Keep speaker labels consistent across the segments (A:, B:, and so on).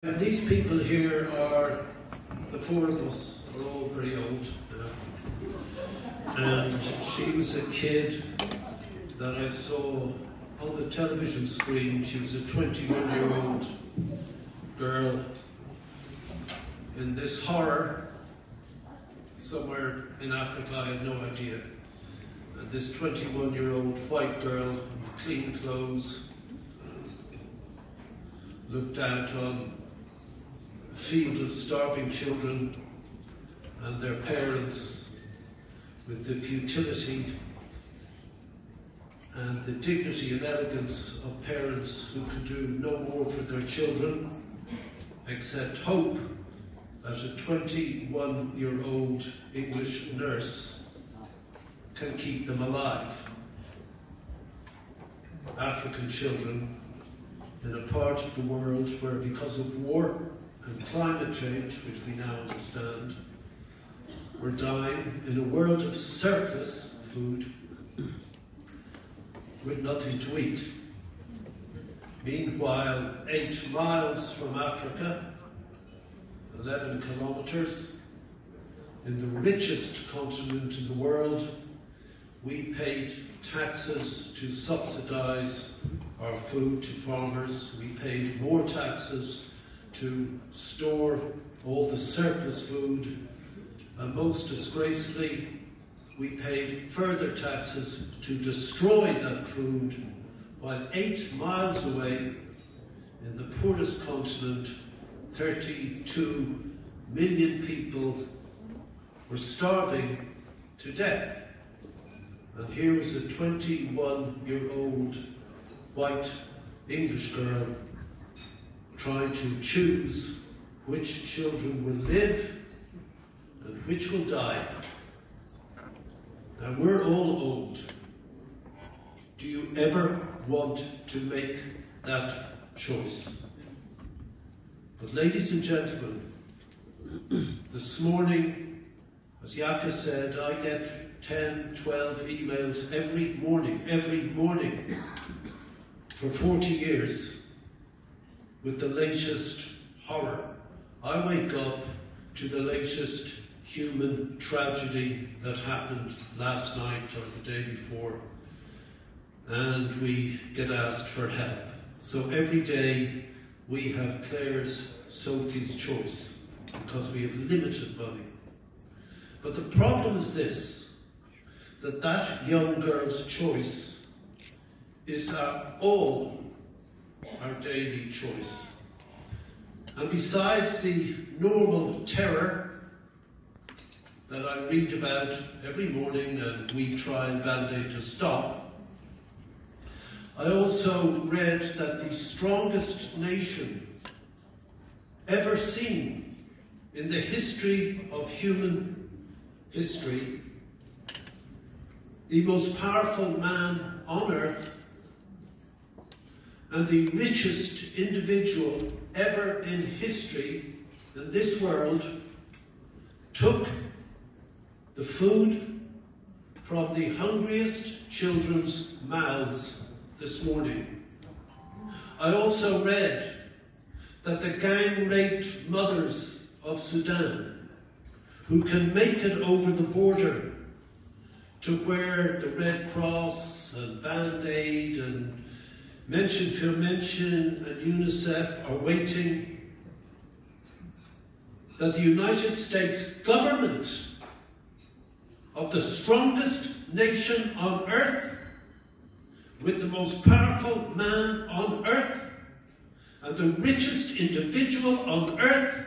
A: And these people here are the four of us. We're all very old now. And she was a kid that I saw on the television screen. She was a 21-year-old girl in this horror somewhere in Africa, I have no idea. And this 21-year-old white girl, clean clothes, looked out on a field of starving children and their parents with the futility and the dignity and elegance of parents who could do no more for their children except hope that a 21-year-old English nurse can keep them alive. African children in a part of the world where, because of war and climate change, which we now understand, we're dying in a world of surplus food with nothing to eat. Meanwhile, 8 miles from Africa, 11 kilometers, in the richest continent in the world, we paid taxes to subsidize our food to farmers. We paid more taxes to store all the surplus food, and most disgracefully, we paid further taxes to destroy that food, while 8 miles away, in the poorest continent, 32 million people were starving to death. And here was a 21-year-old white English girl trying to choose which children will live and which will die. Now, we're all old. Do you ever want to make that choice? But ladies and gentlemen, this morning, as Yaka said, I get 10, 12 emails every morning, for 40 years, with the latest horror. I wake up to the latest human tragedy that happened last night or the day before, and we get asked for help. So every day we have Claire's Sophie's Choice, because we have limited money. But the problem is this, that young girl's choice is all our daily choice. And besides the normal terror that I read about every morning and we try and band-aid to stop, I also read that the strongest nation ever seen in the history of human history, the most powerful man on earth and the richest individual ever in history in this world, took the food from the hungriest children's mouths this morning. I also read that the gang-raped mothers of Sudan, who can make it over the border to where the Red Cross and Band-Aid and Menschen für Menschen and UNICEF are waiting, that the United States government, of the strongest nation on earth, with the most powerful man on earth, and the richest individual on earth,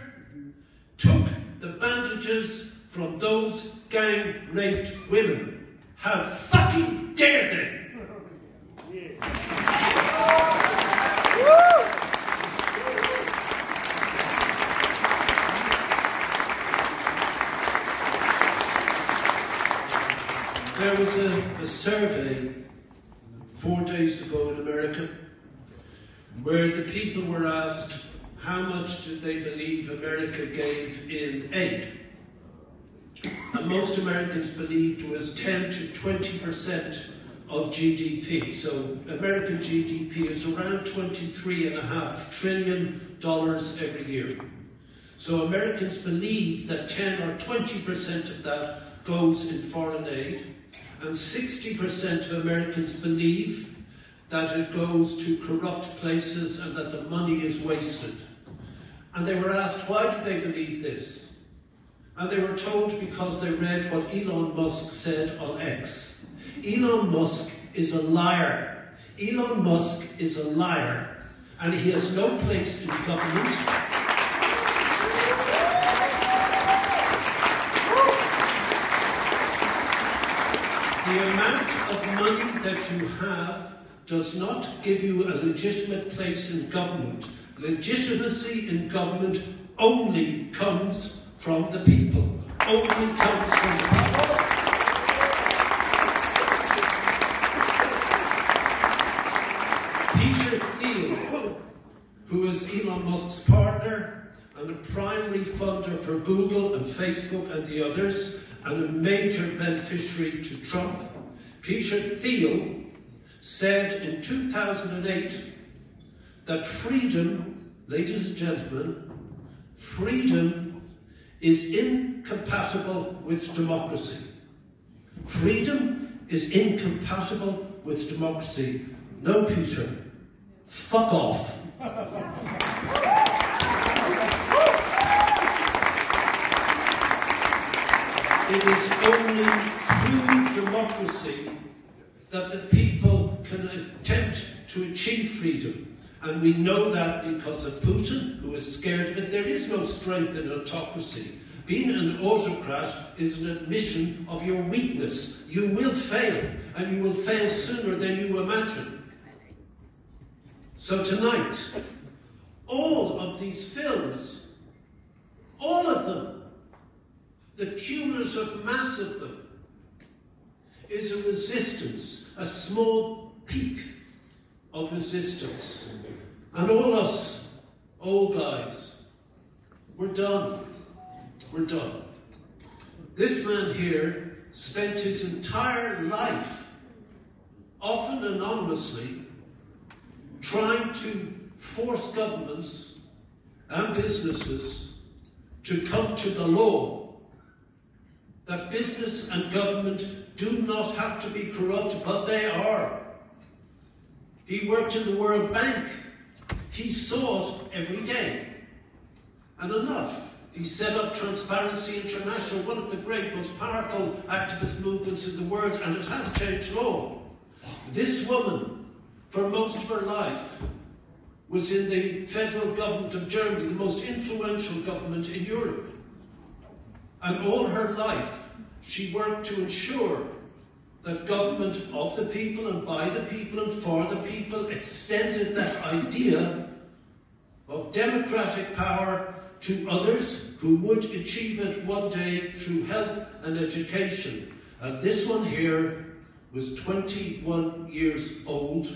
A: took the bandages from those gang-raped women. How fucking dare they! There was a survey 4 days ago in America where the people were asked how much did they believe America gave in aid. And most Americans believed it was 10 to 20% of GDP. So American GDP is around $23.5 trillion every year. So Americans believe that 10 or 20% of that goes in foreign aid, and 60% of Americans believe that it goes to corrupt places and that the money is wasted. And they were asked, why do they believe this? And they were told because they read what Elon Musk said on X. Elon Musk is a liar. Elon Musk is a liar, and he has no place in government. The amount of money that you have does not give you a legitimate place in government. Legitimacy in government only comes from the people. Only comes from the people. Peter Thiel, who is Elon Musk's partner and a primary funder for Google and Facebook and the others, and a major beneficiary to Trump, Peter Thiel said in 2008 that freedom, ladies and gentlemen, freedom is incompatible with democracy. Freedom is incompatible with democracy. No, Peter, fuck off. It is only through democracy that the people can attempt to achieve freedom. And we know that because of Putin, who is scared of it. There is no strength in autocracy. Being an autocrat is an admission of your weakness. You will fail, and you will fail sooner than you imagine. So tonight, all of these films, all of them, the cumulative mass of them, is a resistance, a small peak of resistance. And all us old guys, we're done. We're done. This man here spent his entire life, often anonymously, trying to force governments and businesses to come to the law that business and government do not have to be corrupt, but they are. He worked in the World Bank. He saw it every day. And enough. He set up Transparency International, one of the great, most powerful activist movements in the world, and it has changed law. This woman, for most of her life, was in the federal government of Germany, the most influential government in Europe. And all her life, she worked to ensure that government of the people and by the people and for the people extended that idea of democratic power to others who would achieve it one day through health and education. And this one here was 21 years old,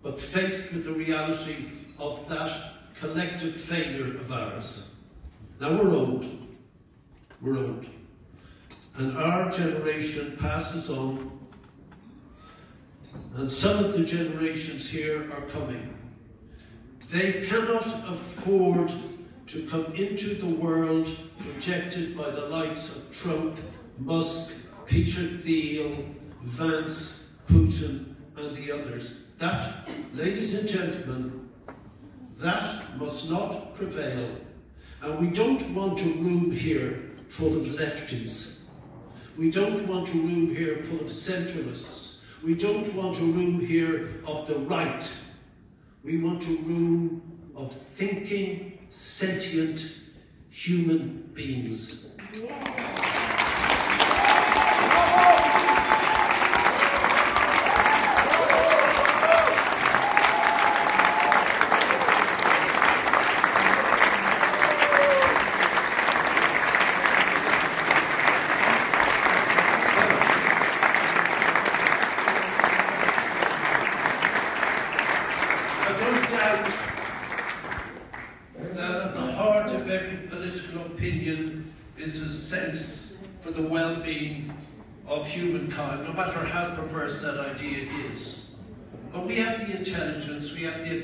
A: but faced with the reality of that collective failure of ours. Now we're old. We're old. And our generation passes on, and some of the generations here are coming. They cannot afford to come into the world projected by the likes of Trump, Musk, Peter Thiel, Vance, Putin, and the others. That, ladies and gentlemen, that must not prevail. And we don't want a room here full of lefties. We don't want a room here full of centralists. We don't want a room here of the right. We want a room of thinking, sentient human beings. No matter how perverse that idea is. But we have the intelligence, we have the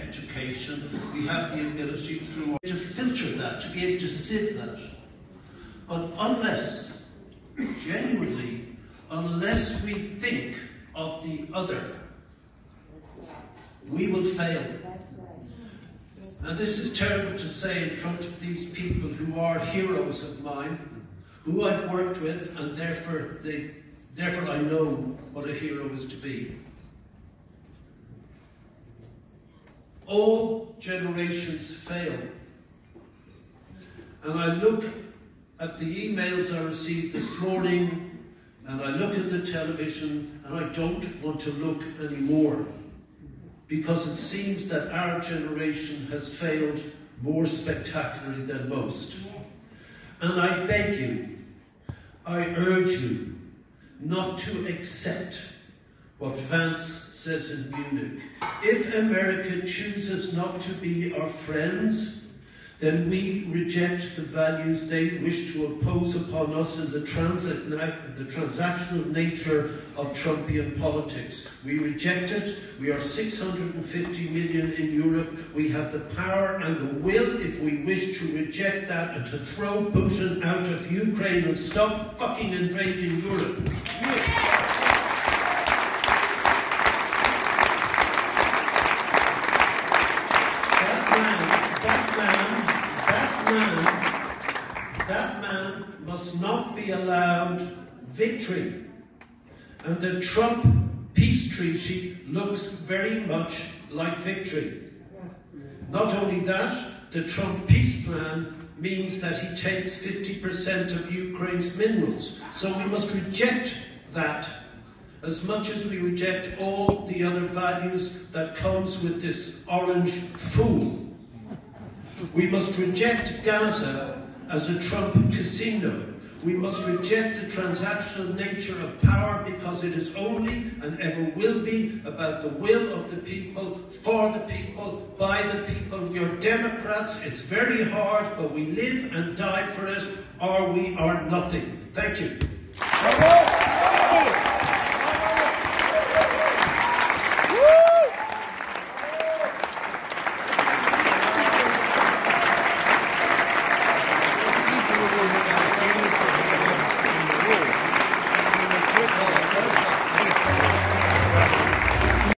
A: education, we have the ability to filter that, to be able to sieve that. But unless, genuinely, unless we think of the other, we will fail. And this is terrible to say in front of these people who are heroes of mine, who I've worked with, and therefore I know what a hero is to be. All generations fail. And I look at the emails I received this morning, and I look at the television, and I don't want to look anymore, because it seems that our generation has failed more spectacularly than most. And I beg you, I urge you, not to accept what Vance says in Munich. If America chooses not to be our friends, then we reject the values they wish to impose upon us in the transactional nature of Trumpian politics. We reject it. We are 650 million in Europe. We have the power and the will, if we wish, to reject that and to throw Putin out of Ukraine and stop fucking invading Europe. That man must not be allowed victory. And the Trump peace treaty looks very much like victory. Not only that, the Trump peace plan means that he takes 50% of Ukraine's minerals. So we must reject that as much as we reject all the other values that comes with this orange fool. We must reject Gaza as a Trump casino. We must reject the transactional nature of power, because it is only and ever will be about the will of the people, for the people, by the people. We are Democrats. It's very hard, but we live and die for it, or we are nothing. Thank you.